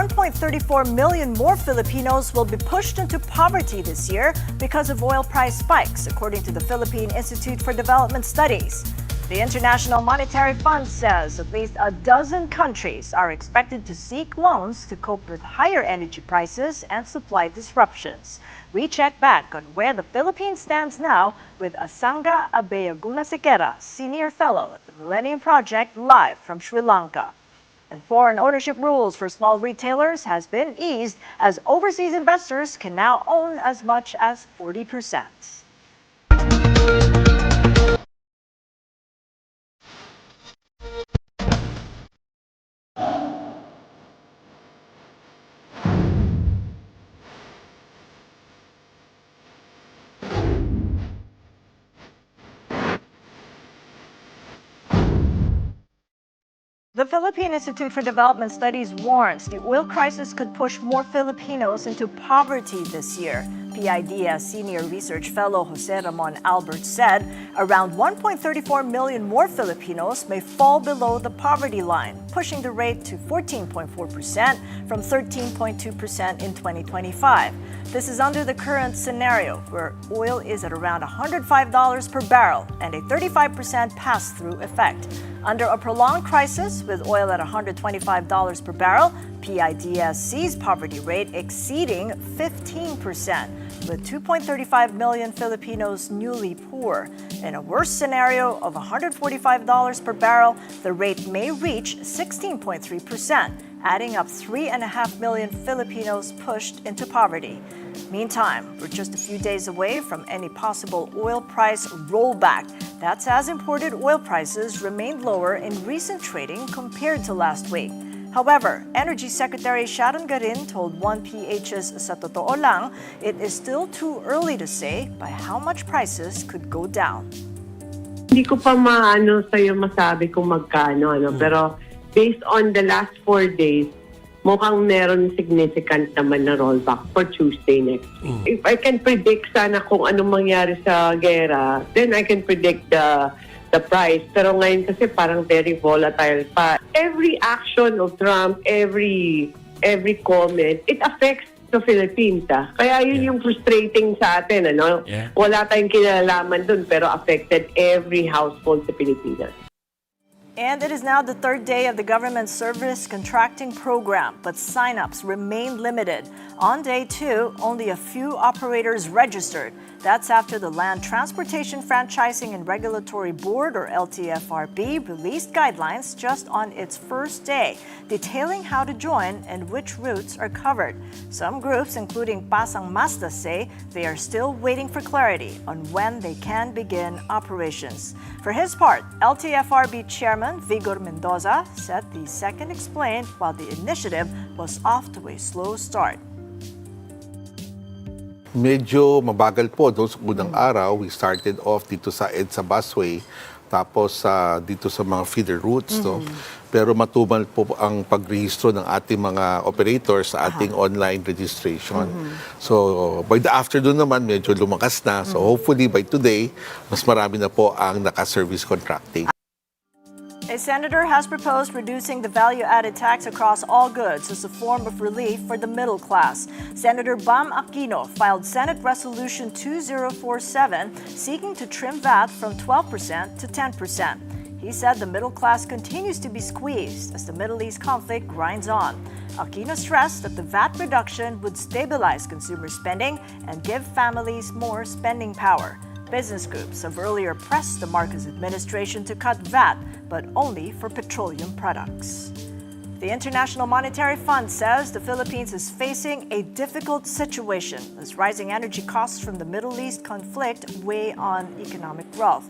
1.34 million more Filipinos will be pushed into poverty this year because of oil price spikes, according to the Philippine Institute for Development Studies. The International Monetary Fund says at least a dozen countries are expected to seek loans to cope with higher energy prices and supply disruptions. We check back on where the Philippines stands now with Asanga Abeyagunasekera, Senior Fellow at the Millennium Project, live from Sri Lanka. And foreign ownership rules for small retailers has been eased as overseas investors can now own as much as 40%. The Philippine Institute for Development Studies warns the oil crisis could push more Filipinos into poverty this year. PIDS Senior Research Fellow Jose Ramon Albert said around 1.34 million more Filipinos may fall below the poverty line, pushing the rate to 14.4% from 13.2% in 2025. This is under the current scenario where oil is at around $105 per barrel and a 35% pass-through effect. Under a prolonged crisis with oil at $125 per barrel, PIDS sees poverty rate exceeding 15%, with 2.35 million Filipinos newly poor. In a worse scenario of $145 per barrel, the rate may reach 16.3%, adding up 3.5 million Filipinos pushed into poverty. Meantime, we're just a few days away from any possible oil price rollback. That's as imported oil prices remained lower in recent trading compared to last week. However, Energy Secretary Sharon Garin told 1PH's Sa Totoo Lang it is still too early to say by how much prices could go down. Hindi ko pa sa'yo masabi kung magkano, pero based on the last 4 days, mukhang meron significant naman na rollback for Tuesday next week. If I can predict sana kung anong mangyari sa gera, then I can predict the price. Pero ngayon kasi parang very volatile pa. Every action of Trump, every comment, it affects the Philippines. Kaya yun yung frustrating sa atin. Yeah. Wala tayong kinalaman dun pero affected every household sa Pilipinas. And it is now the third day of the government service contracting program, but sign-ups remain limited. On day 2, only a few operators registered. That's after the Land Transportation Franchising and Regulatory Board, or LTFRB, released guidelines just on its first day, detailing how to join and which routes are covered. Some groups, including Pasang Mazda, say they are still waiting for clarity on when they can begin operations. For his part, LTFRB Chairman Vigor Mendoza said the second explained while the initiative was off to a slow start. Medyo mabagal po doon sa unang araw. We started off dito sa EDSA busway, tapos dito sa mga feeder routes. No? Pero matumal po ang pagrehistro ng ating mga operators sa ating online registration. So by the afternoon naman, medyo lumakas na. So hopefully by today, mas marami na po ang naka-service contracting. A senator has proposed reducing the value-added tax across all goods as a form of relief for the middle class. Senator Bam Aquino filed Senate Resolution 2047 seeking to trim VAT from 12% to 10%. He said the middle class continues to be squeezed as the Middle East conflict grinds on. Aquino stressed that the VAT reduction would stabilize consumer spending and give families more spending power. Business groups have earlier pressed the Marcos administration to cut VAT, but only for petroleum products. The International Monetary Fund says the Philippines is facing a difficult situation as rising energy costs from the Middle East conflict weigh on economic growth.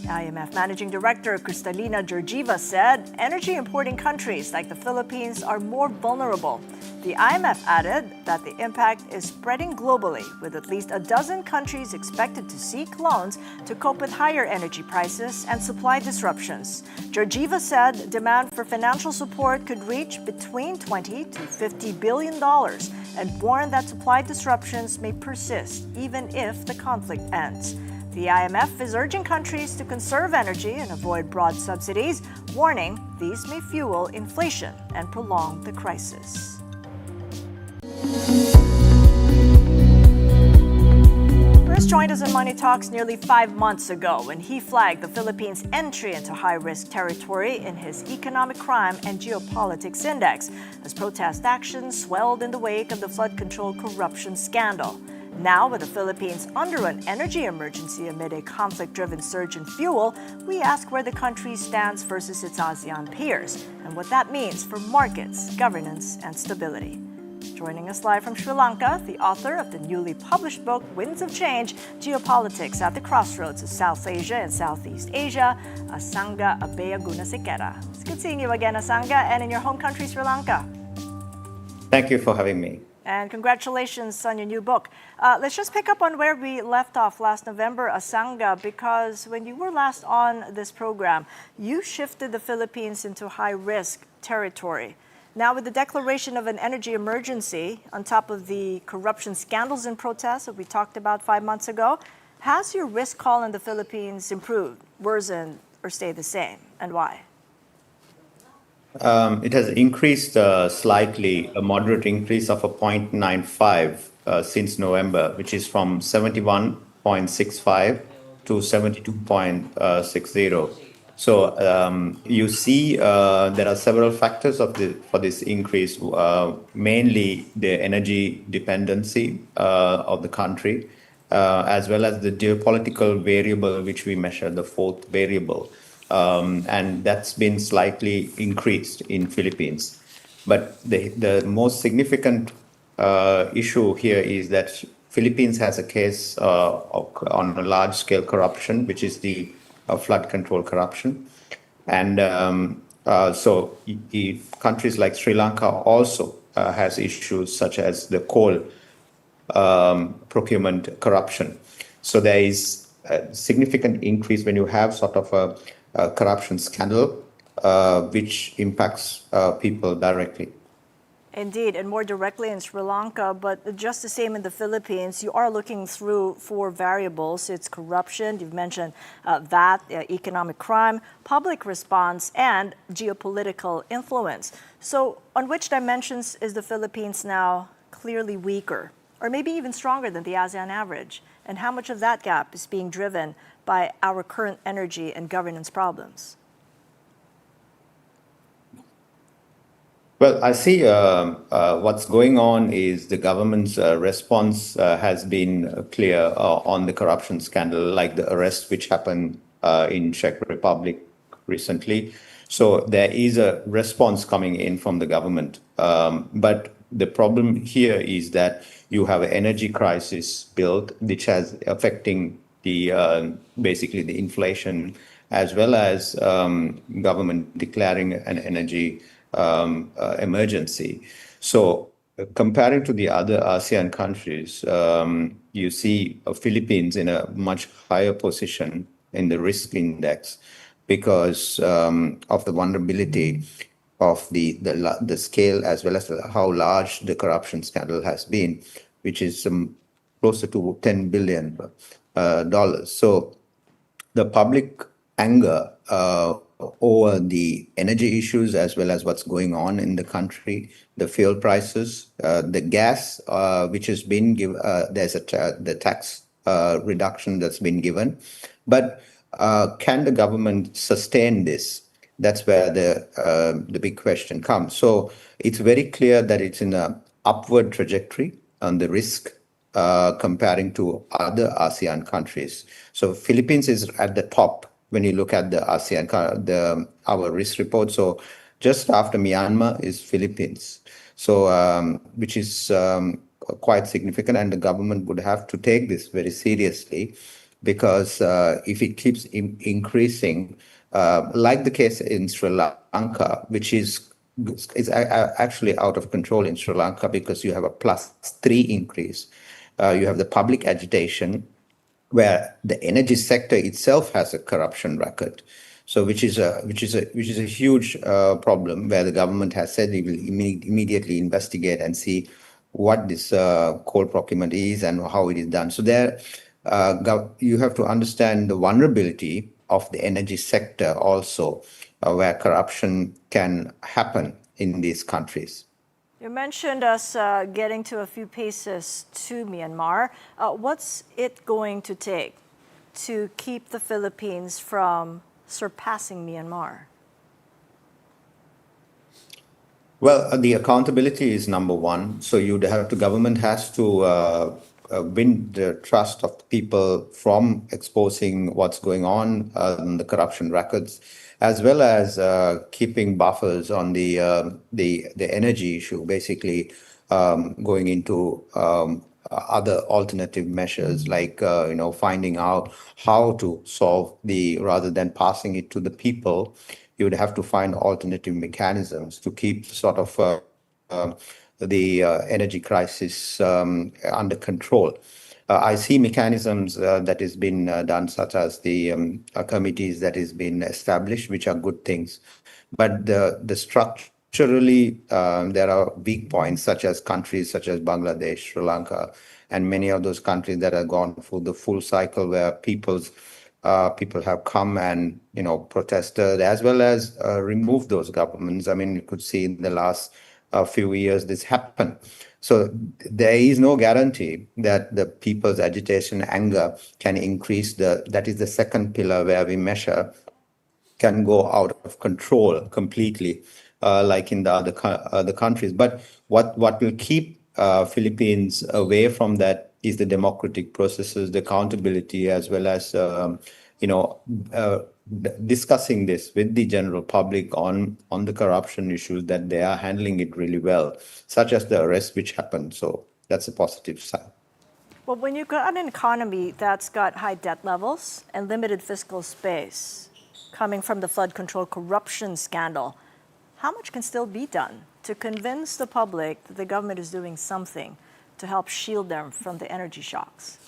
IMF Managing Director Kristalina Georgieva said energy importing countries like the Philippines are more vulnerable. The IMF added that the impact is spreading globally, with at least a dozen countries expected to seek loans to cope with higher energy prices and supply disruptions. Georgieva said demand for financial support could reach between $20 to $50 billion and warned that supply disruptions may persist even if the conflict ends. The IMF is urging countries to conserve energy and avoid broad subsidies, warning these may fuel inflation and prolong the crisis. us in Money Talks nearly 5 months ago when he flagged the Philippines' entry into high-risk territory in his Economic Crime and Geopolitics Index as protest actions swelled in the wake of the flood control corruption scandal. Now, with the Philippines under an energy emergency amid a conflict-driven surge in fuel, we ask where the country stands versus its ASEAN peers and what that means for markets, governance, and stability. Joining us live from Sri Lanka, the author of the newly published book, Winds of Change, Geopolitics at the Crossroads of South Asia and Southeast Asia, Asanga Abeyagunasekera. It's good seeing you again, Asanga, and in your home country, Sri Lanka. Thank you for having me. And congratulations on your new book. Let's just pick up on where we left off last November, Asanga, because when you were last on this program, you shifted the Philippines into high-risk territory. Now, with the declaration of an energy emergency on top of the corruption scandals and protests that we talked about 5 months ago, has your risk call in the Philippines improved, worsened, or stayed the same, and why? It has increased slightly, a moderate increase of a 0.95 since November, which is from 71.65 to 72.60. So you see there are several factors for this increase, mainly the energy dependency of the country, as well as the geopolitical variable, which we measure, the fourth variable. And that's been slightly increased in Philippines. But the most significant issue here is that Philippines has a case on a large-scale corruption, which is the flood control corruption. And so countries like Sri Lanka also has issues such as the coal procurement corruption. So there is a significant increase when you have sort of a corruption scandal, which impacts people directly. Indeed, and more directly in Sri Lanka, but just the same in the Philippines, you are looking through 4 variables. It's corruption, you've mentioned that, economic crime, public response, and geopolitical influence. So on which dimensions is the Philippines now clearly weaker, or maybe even stronger than the ASEAN average? And how much of that gap is being driven by our current energy and governance problems? Well, I see what's going on is the government's response has been clear on the corruption scandal, like the arrest which happened in Czech Republic recently. So there is a response coming in from the government. But the problem here is that you have an energy crisis built, which has affecting the basically the inflation, as well as government declaring an energy emergency. So comparing to the other ASEAN countries, you see Philippines in a much higher position in the risk index because of the vulnerability of the scale, as well as how large the corruption scandal has been, which is closer to $10 billion. So the public anger over the energy issues, as well as what's going on in the country, the fuel prices, the gas, which has been given, there's the tax reduction that's been given. But can the government sustain this? That's where the big question comes. So it's very clear that it's in an upward trajectory on the risk comparing to other ASEAN countries. So Philippines is at the top when you look at the ASEAN, our risk report. So just after Myanmar is Philippines. So which is quite significant, and the government would have to take this very seriously, because if it keeps increasing, like the case in Sri Lanka, which is actually out of control in Sri Lanka, because you have a +3 increase. You have the public agitation, where the energy sector itself has a corruption record. So which is a huge problem, where the government has said it will immediately investigate and see what this coal procurement is and how it is done. So there, you have to understand the vulnerability of the energy sector also, where corruption can happen in these countries. You mentioned us getting to a few paces to Myanmar. What's it going to take to keep the Philippines from surpassing Myanmar? Well, the accountability is number one. So government has to win the trust of the people from exposing what's going on in the corruption records, as well as keeping buffers on the energy issue, basically going into other alternative measures like finding out how to solve rather than passing it to the people, you would have to find alternative mechanisms to keep sort of uh, the energy crisis under control. I see mechanisms that has been done, such as the committees that has been established, which are good things. But the structurally, there are weak points, such as countries such as Bangladesh, Sri Lanka, and many of those countries that have gone through the full cycle where people have come and protested, as well as removed those governments. I mean, you could see in the last few years this happened. So there is no guarantee that the people's agitation, anger can increase. That is the second pillar where we measure can go out of control completely, like in the other countries. But what will keep Philippines away from that is the democratic processes, the accountability, as well as you know discussing this with the general public on the corruption issues, that they are handling it really well, such as the arrest which happened. So that's a positive sign. Well, when you've got an economy that's got high debt levels and limited fiscal space, coming from the flood control corruption scandal, how much can still be done to convince the public that the government is doing something to help shield them from the energy shocks?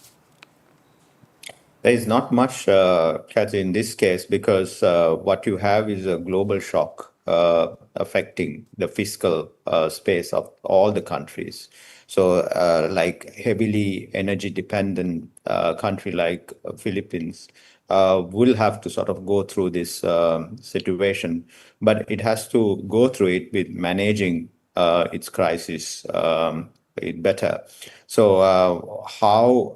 There is not much, Cathy, in this case, because what you have is a global shock affecting the fiscal space of all the countries. So, like heavily energy dependent country like Philippines will have to sort of go through this situation, but it has to go through it with managing its crisis better. So how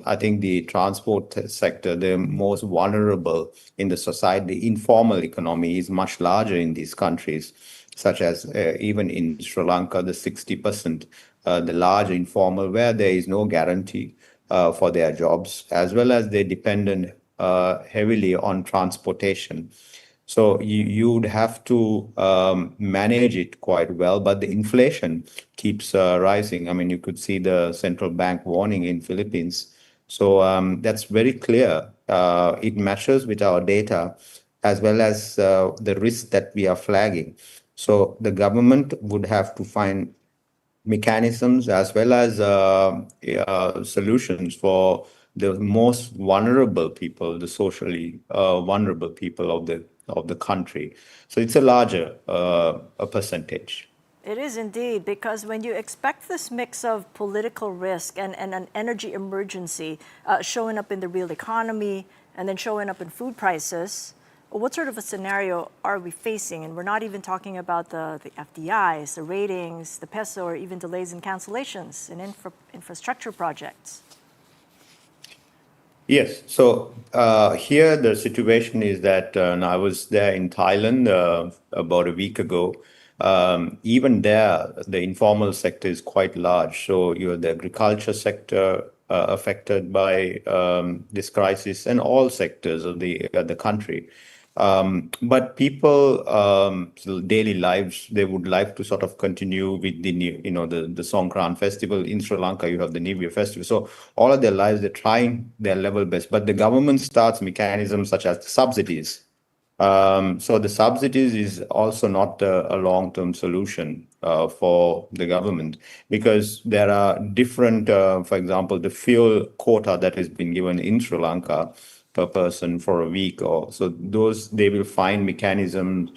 I think the transport sector, the most vulnerable in the society, the informal economy is much larger in these countries, such as even in Sri Lanka, the 60%, the large informal, where there is no guarantee for their jobs, as well as they dependent heavily on transportation. So you would have to manage it quite well, but the inflation keeps rising. I mean, you could see the central bank warning in Philippines. So that's very clear. It matches with our data, as well as the risk that we are flagging. So the government would have to find mechanisms, as well as solutions for the most vulnerable people, the socially vulnerable people of the country. So it's a larger a percentage. It is indeed, because when you expect this mix of political risk and an energy emergency showing up in the real economy and then showing up in food prices, what sort of a scenario are we facing? And we're not even talking about the FDIs, the ratings, the peso, or even delays and cancellations in infrastructure projects. Yes. So here the situation is that I was there in Thailand about a week ago. Even there, the informal sector is quite large. So you have the agriculture sector affected by this crisis, and all sectors of the country. But people, daily lives, they would like to sort of continue with the new, the Songkran festival. In Sri Lanka, you have the New Year festival. So all of their lives, they're trying their level best. But the government starts mechanisms such as the subsidies. So the subsidies is also not a long-term solution for the government, because there are different, for example, the fuel quota that has been given in Sri Lanka per person for a week, or so those they will find mechanisms,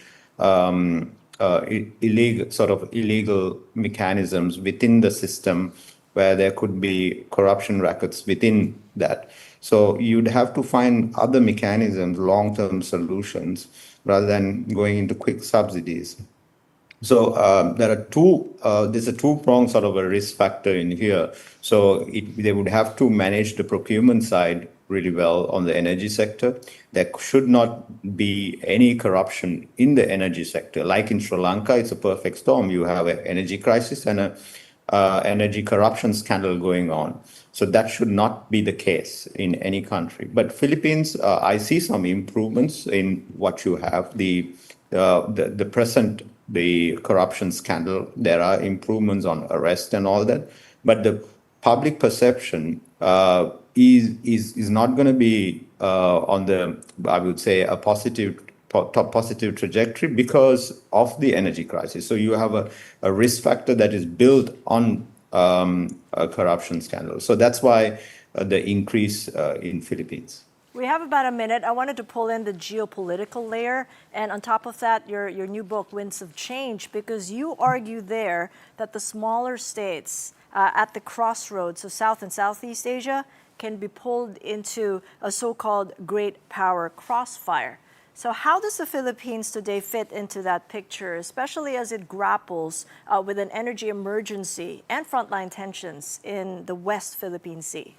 illegal mechanisms within the system, where there could be corruption records within that. So you'd have to find other mechanisms, long-term solutions, rather than going into quick subsidies. So there are there's a two-pronged sort of a risk factor in here. So they would have to manage the procurement side really well on the energy sector. There should not be any corruption in the energy sector. Like in Sri Lanka, it's a perfect storm. You have an energy crisis and a energy corruption scandal going on. So that should not be the case in any country. But Philippines, I see some improvements in what you have. The present the corruption scandal, there are improvements on arrest and all that, but the public perception is not going to be on the, I would say, a positive trajectory because of the energy crisis. So you have a risk factor that is built on a corruption scandal. So that's why the increase in Philippines. We have about a minute. I wanted to pull in the geopolitical layer, and on top of that, your new book, Winds of Change, because you argue there that the smaller states at the crossroads of South and Southeast Asia can be pulled into a so-called great power crossfire. So how does the Philippines today fit into that picture, especially as it grapples with an energy emergency and frontline tensions in the West Philippine Sea?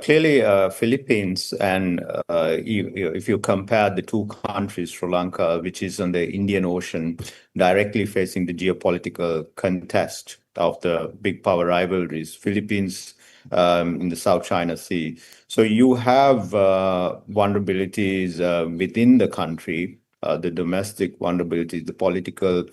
Clearly, Philippines, and if you compare the two countries, Sri Lanka, which is on the Indian Ocean, directly facing the geopolitical contest of the big power rivalries, Philippines in the South China Sea. So you have vulnerabilities within the country, the domestic vulnerabilities, the political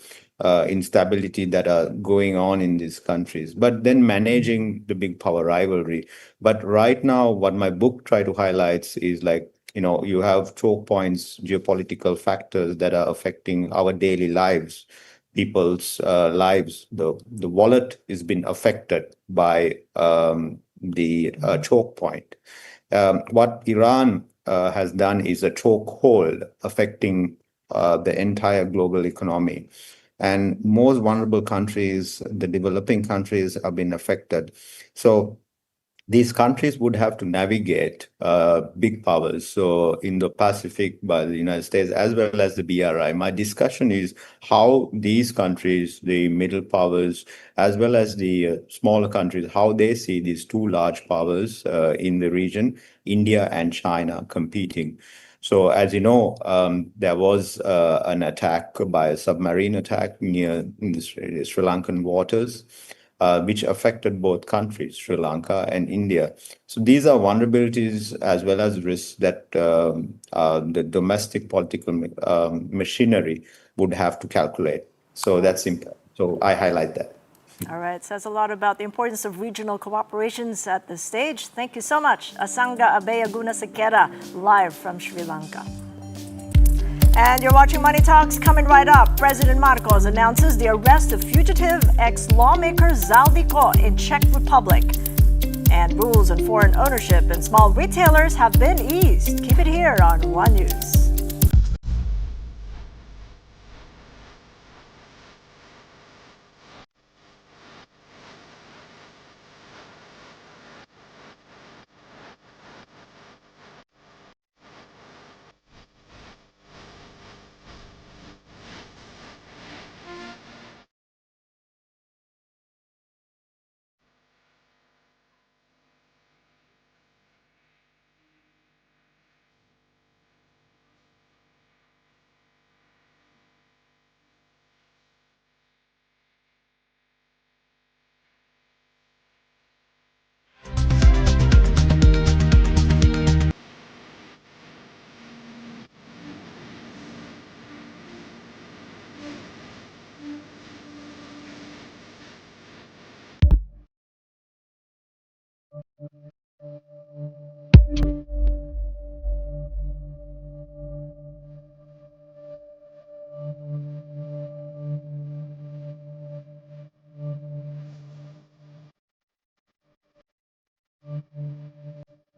instability that are going on in these countries, but then managing the big power rivalry. But right now, what my book try to highlights is like, you have choke points, geopolitical factors that are affecting our daily lives, people's lives. The wallet is being affected by the choke point. What Iran has done is a chokehold affecting the entire global economy. And most vulnerable countries, the developing countries, have been affected. So these countries would have to navigate big powers. So in the Pacific, by the United States, as well as the BRI. My discussion is how these countries, the middle powers, as well as the smaller countries, how they see these two large powers in the region, India and China, competing. So as you know, there was an attack by a submarine attack near the Sri Lankan waters, which affected both countries, Sri Lanka and India. So these are vulnerabilities as well as risks that the domestic political machinery would have to calculate. So that's important. So I highlight that. All right, says a lot about the importance of regional cooperations at this stage. Thank you so much, Asanga Abeyaguna Sekera, live from Sri Lanka. And you're watching Money Talks. Coming right up, President Marcos announces the arrest of fugitive ex-lawmaker Zaldico in Czech Republic. And rules on foreign ownership and small retailers have been eased. Keep it here on One News.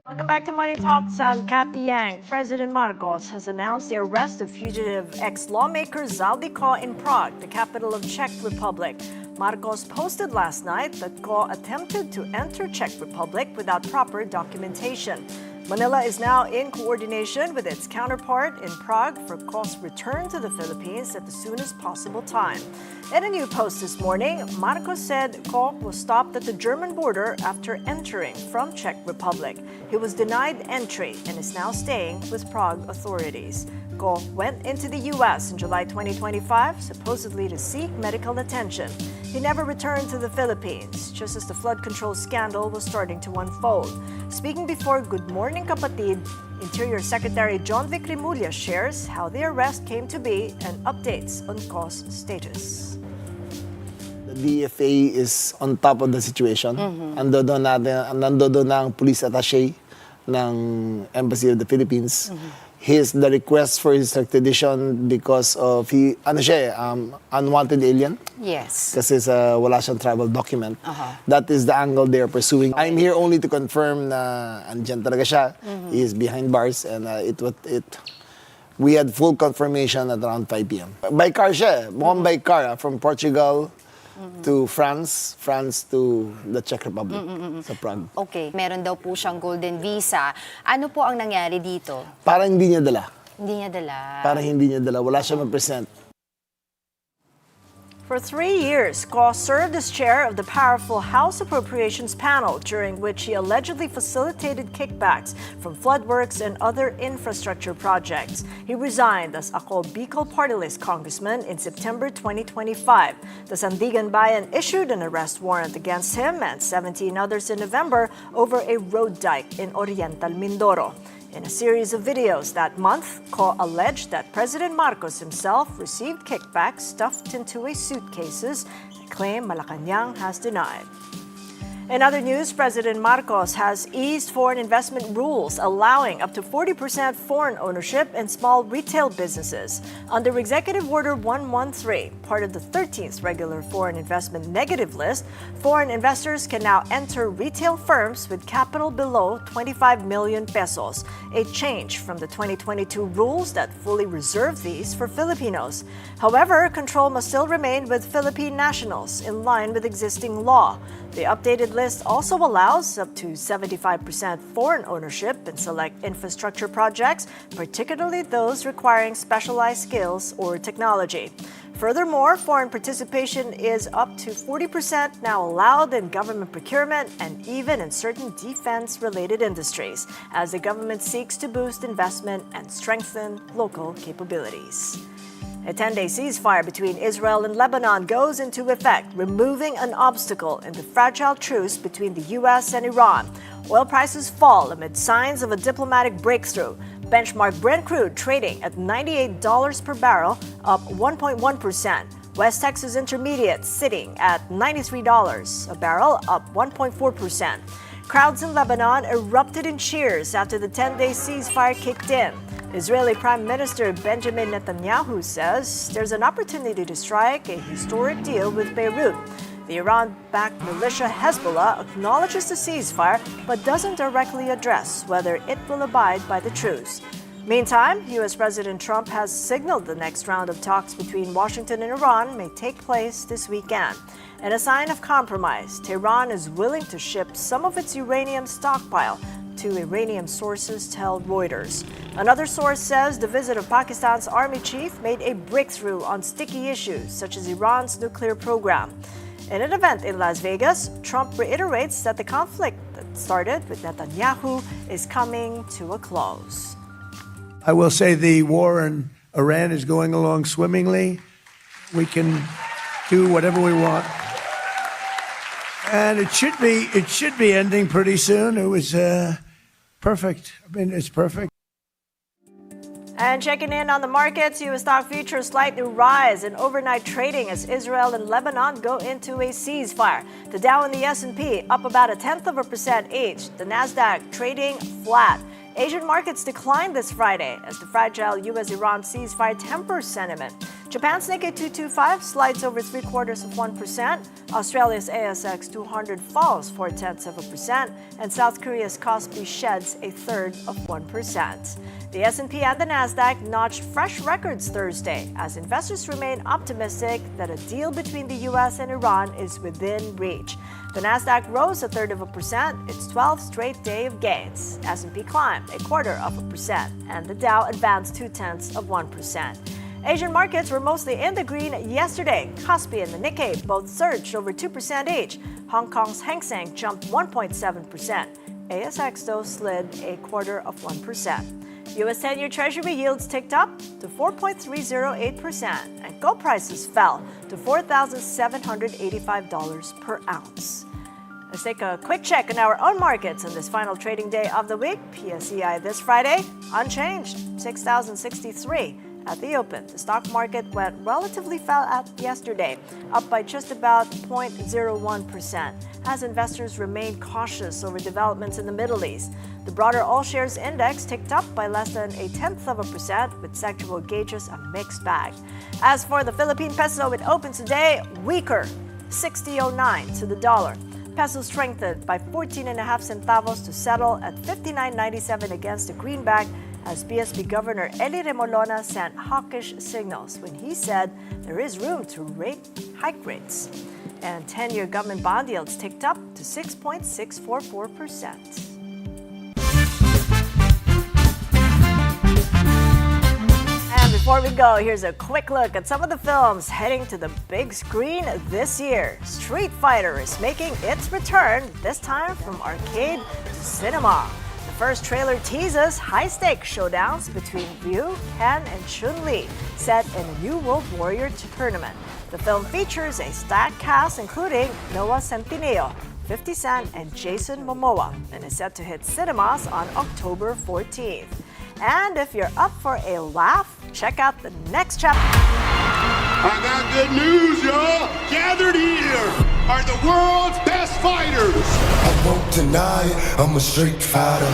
Welcome back to Money Talks. I'm Cathy Yang. President Marcos has announced the arrest of fugitive ex-lawmaker Zaldico in Prague, the capital of Czech Republic. Marcos posted last night that Ko attempted to enter Czech Republic without proper documentation. Manila is now in coordination with its counterpart in Prague for Ko's return to the Philippines at the soonest possible time. In a new post this morning, Marcos said Ko was stopped at the German border after entering from Czech Republic. He was denied entry and is now staying with Prague authorities. Ko went into the U.S. in July 2025, supposedly to seek medical attention. He never returned to the Philippines, just as the flood control scandal was starting to unfold. Speaking before Good Morning Kapatid, Interior Secretary John Vic Rimulya shares how the arrest came to be and updates on Ko's status. The DFA is on top of the situation. Ando doon ang police attaché ng Embassy of the Philippines. The request for his extradition because of unwanted alien. Yes. Kasi wala siyang travel document. That is the angle they are pursuing. I'm here only to confirm na andyan talaga siya. He is behind bars and we had full confirmation at around 5 p.m. By car siya. Mukhang by car from Portugal to France to the Czech Republic sa Prague. Okay, meron daw po siyang golden visa. Ano po ang nangyari dito? Parang hindi niya dala. Parang hindi niya dala. Wala siya mag-present. For 3 years, Ko served as chair of the powerful House Appropriations Panel, during which he allegedly facilitated kickbacks from floodworks and other infrastructure projects. He resigned as Ako Bicol Party List congressman in September 2025. The Sandigan Bayan issued an arrest warrant against him and 17 others in November over a road dike in Oriental Mindoro. In a series of videos that month, Ko alleged that President Marcos himself received kickbacks stuffed into suitcases, a claim Malacanang has denied. In other news, President Marcos has eased foreign investment rules, allowing up to 40% foreign ownership in small retail businesses. Under Executive Order 113, part of the 13th regular foreign investment negative list, foreign investors can now enter retail firms with capital below 25 million pesos, a change from the 2022 rules that fully reserve these for Filipinos. However, control must still remain with Philippine nationals in line with existing law. The updated list also allows up to 75% foreign ownership in select infrastructure projects, particularly those requiring specialized skills or technology. Furthermore, foreign participation is up to 40% now allowed in government procurement and even in certain defense-related industries, as the government seeks to boost investment and strengthen local capabilities. A 10-day ceasefire between Israel and Lebanon goes into effect, removing an obstacle in the fragile truce between the U.S. and Iran. Oil prices fall amid signs of a diplomatic breakthrough. Benchmark Brent crude trading at $98 per barrel, up 1.1%. West Texas Intermediate sitting at $93 a barrel, up 1.4%. Crowds in Lebanon erupted in cheers after the 10-day ceasefire kicked in. Israeli Prime Minister Benjamin Netanyahu says there's an opportunity to strike a historic deal with Beirut. The Iran-backed militia Hezbollah acknowledges the ceasefire but doesn't directly address whether it will abide by the truce. Meantime, U.S. President Trump has signaled the next round of talks between Washington and Iran may take place this weekend. In a sign of compromise, Tehran is willing to ship some of its uranium stockpile to Iranian sources tell Reuters. Another source says the visit of Pakistan's army chief made a breakthrough on sticky issues such as Iran's nuclear program. In an event in Las Vegas, Trump reiterates that the conflict that started with Netanyahu is coming to a close. I will say the war in Iran is going along swimmingly. We can do whatever we want. And it should be ending pretty soon. It was perfect. I mean, it's perfect. And checking in on the markets, U.S. stock futures slightly rise in overnight trading as Israel and Lebanon go into a ceasefire. The Dow and the S&P up about 0.1% each. The Nasdaq trading flat. Asian markets declined this Friday as the fragile U.S.-Iran ceasefire tempers sentiment. Japan's Nikkei 225 slides over 0.75%. Australia's ASX 200 falls 0.4%, and South Korea's Kospi sheds 0.33%. The S&P and the Nasdaq notched fresh records Thursday as investors remain optimistic that a deal between the U.S. and Iran is within reach. The Nasdaq rose 0.33%, its 12th straight day of gains. S&P climbed 0.25%, and the Dow advanced 0.2%. Asian markets were mostly in the green yesterday. Kospi and the Nikkei both surged over 2% each. Hong Kong's Hang Seng jumped 1.7%. ASX, though, slid 0.25%. U.S. 10-year Treasury yields ticked up to 4.308%, and gold prices fell to $4,785 per ounce. Let's take a quick check on our own markets on this final trading day of the week. PSEI this Friday, unchanged, 6,063. At the open, the stock market went relatively flat yesterday, up by just about 0.01%, as investors remained cautious over developments in the Middle East. The broader all-shares index ticked up by less than 0.1%, with sectoral gauges a mixed bag. As for the Philippine peso, it opens today weaker, 60.09 to the dollar. Peso strengthened by 14.5 centavos to settle at 59.97 against the greenback, as BSP Governor Eli Remolona sent hawkish signals when he said there is room to hike rates. And 10-year government bond yields ticked up to 6.644%. And before we go, here's a quick look at some of the films heading to the big screen this year. Street Fighter is making its return, this time from arcade to cinema. The first trailer teases high-stakes showdowns between Ryu, Ken, and Chun-Li, set in a new World Warrior tournament. The film features a stacked cast including Noah Centineo, 50 Cent, and Jason Momoa, and is set to hit cinemas on October 14th. And if you're up for a laugh, check out the next chapter. I got good news, y'all. Gathered here are the world's best fighters. I won't deny it, I'm a street fighter.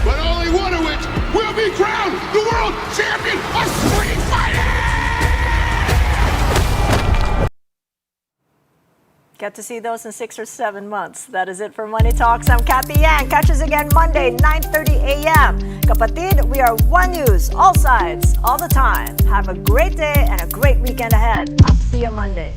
But only one of which will be crowned the world champion of street fighting. Get to see those in 6 or 7 months. That is it for Money Talks. I'm Cathy Yang. Catch us again Monday, 9:30 a.m. Kapatid, we are one news, all sides, all the time. Have a great day and a great weekend ahead. I'll see you Monday.